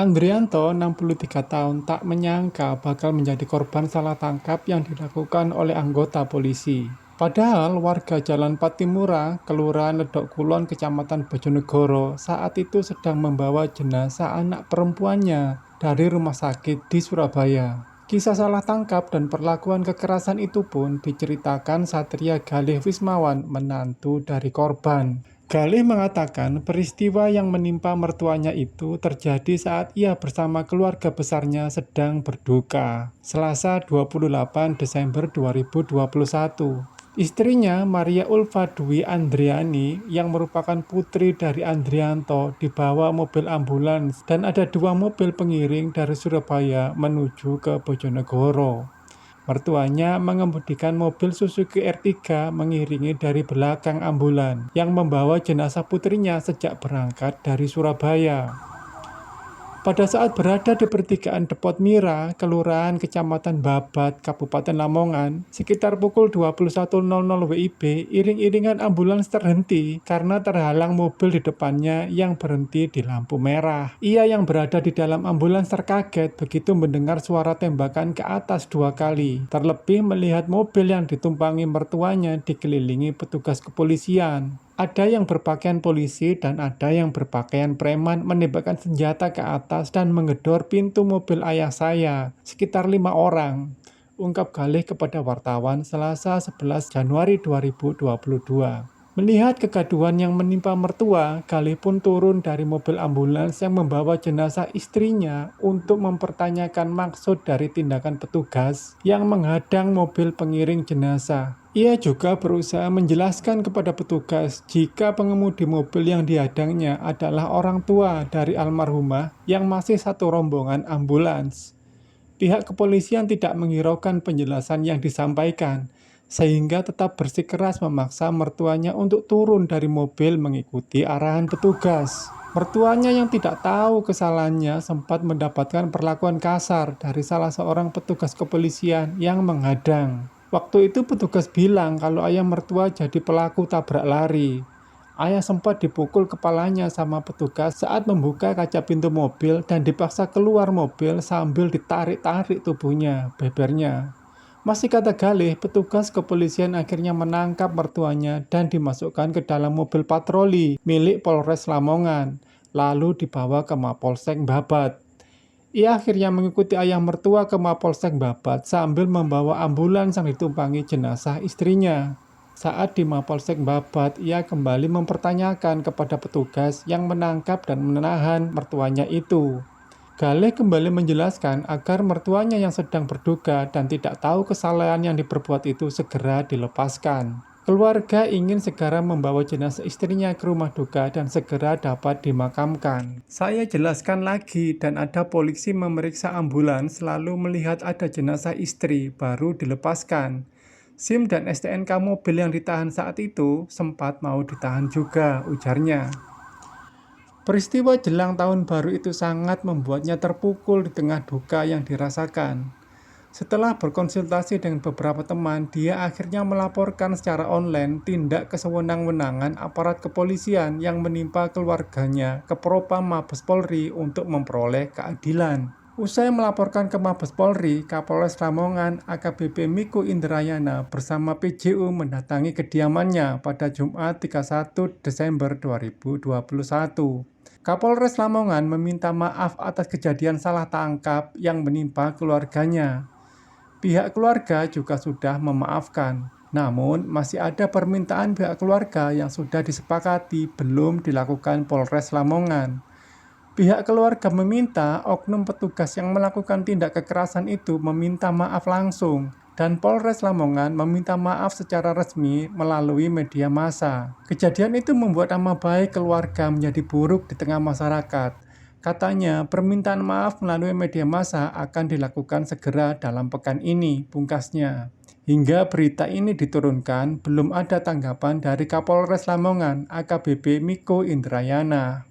Andrianto, 63 tahun, tak menyangka bakal menjadi korban salah tangkap yang dilakukan oleh anggota polisi. Padahal warga Jalan Patimura, Kelurahan Ledok Kulon, Kecamatan Bojonegoro, saat itu sedang membawa jenazah anak perempuannya dari rumah sakit di Surabaya. Kisah salah tangkap dan perlakuan kekerasan itu pun diceritakan Satria Galih Wismawan, menantu dari korban. Galih mengatakan peristiwa yang menimpa mertuanya itu terjadi saat ia bersama keluarga besarnya sedang berduka, Selasa 28 Desember 2021. Istrinya, Maria Ulfa Dwi Andriani, yang merupakan putri dari Andrianto, dibawa mobil ambulans dan ada 2 mobil pengiring dari Surabaya menuju ke Bojonegoro. Mertuanya mengemudikan mobil Suzuki R3 mengiringi dari belakang ambulan yang membawa jenazah putrinya sejak berangkat dari Surabaya. Pada saat berada di pertigaan Depot Mira, Kelurahan Kecamatan Babat, Kabupaten Lamongan, sekitar pukul 21.00 WIB, iring-iringan ambulans terhenti karena terhalang mobil di depannya yang berhenti di lampu merah. Ia yang berada di dalam ambulans terkaget begitu mendengar suara tembakan ke atas 2 kali, terlebih melihat mobil yang ditumpangi mertuanya dikelilingi petugas kepolisian. Ada yang berpakaian polisi dan ada yang berpakaian preman menembakkan senjata ke atas dan menggedor pintu mobil ayah saya, sekitar 5 orang, ungkap Galih kepada wartawan Selasa 11 Januari 2022. Melihat kegaduhan yang menimpa mertua, Galih pun turun dari mobil ambulans yang membawa jenazah istrinya untuk mempertanyakan maksud dari tindakan petugas yang menghadang mobil pengiring jenazah. Ia juga berusaha menjelaskan kepada petugas jika pengemudi mobil yang dihadangnya adalah orang tua dari almarhumah yang masih satu rombongan ambulans. Pihak kepolisian tidak menghiraukan penjelasan yang disampaikan, sehingga tetap bersikeras memaksa mertuanya untuk turun dari mobil mengikuti arahan petugas. Mertuanya yang tidak tahu kesalahannya sempat mendapatkan perlakuan kasar dari salah seorang petugas kepolisian yang menghadang. Waktu itu petugas bilang kalau ayah mertua jadi pelaku tabrak lari. Ayah sempat dipukul kepalanya sama petugas saat membuka kaca pintu mobil dan dipaksa keluar mobil sambil ditarik-tarik tubuhnya, bebernya. Masih kata Galih, petugas kepolisian akhirnya menangkap mertuanya dan dimasukkan ke dalam mobil patroli milik Polres Lamongan, lalu dibawa ke Mapolsek Babat. Ia akhirnya mengikuti ayah mertua ke Mapolsek Babat sambil membawa ambulans yang ditumpangi jenazah istrinya. Saat di Mapolsek Babat, ia kembali mempertanyakan kepada petugas yang menangkap dan menahan mertuanya itu. Galih kembali menjelaskan agar mertuanya yang sedang berduka dan tidak tahu kesalahan yang diperbuat itu segera dilepaskan. Keluarga ingin segera membawa jenazah istrinya ke rumah duka dan segera dapat dimakamkan. Saya jelaskan lagi dan ada polisi memeriksa ambulans lalu melihat ada jenazah istri baru dilepaskan. SIM dan STNK mobil yang ditahan saat itu sempat mau ditahan juga, ujarnya. Peristiwa jelang tahun baru itu sangat membuatnya terpukul di tengah duka yang dirasakan. Setelah berkonsultasi dengan beberapa teman, dia akhirnya melaporkan secara online tindak kesewenang-wenangan aparat kepolisian yang menimpa keluarganya ke Propam Mabes Polri untuk memperoleh keadilan. Usai melaporkan ke Mabes Polri, Kapolres Lamongan AKBP Miko Indrayana bersama PJU mendatangi kediamannya pada Jumat 31 Desember 2021. Kapolres Lamongan meminta maaf atas kejadian salah tangkap yang menimpa keluarganya. Pihak keluarga juga sudah memaafkan, namun masih ada permintaan pihak keluarga yang sudah disepakati belum dilakukan Polres Lamongan. Pihak keluarga meminta oknum petugas yang melakukan tindak kekerasan itu meminta maaf langsung, dan Polres Lamongan meminta maaf secara resmi melalui media massa. Kejadian itu membuat nama baik keluarga menjadi buruk di tengah masyarakat. Katanya, permintaan maaf melalui media massa akan dilakukan segera dalam pekan ini, pungkasnya. Hingga berita ini diturunkan, belum ada tanggapan dari Kapolres Lamongan AKBP Miko Indrayana.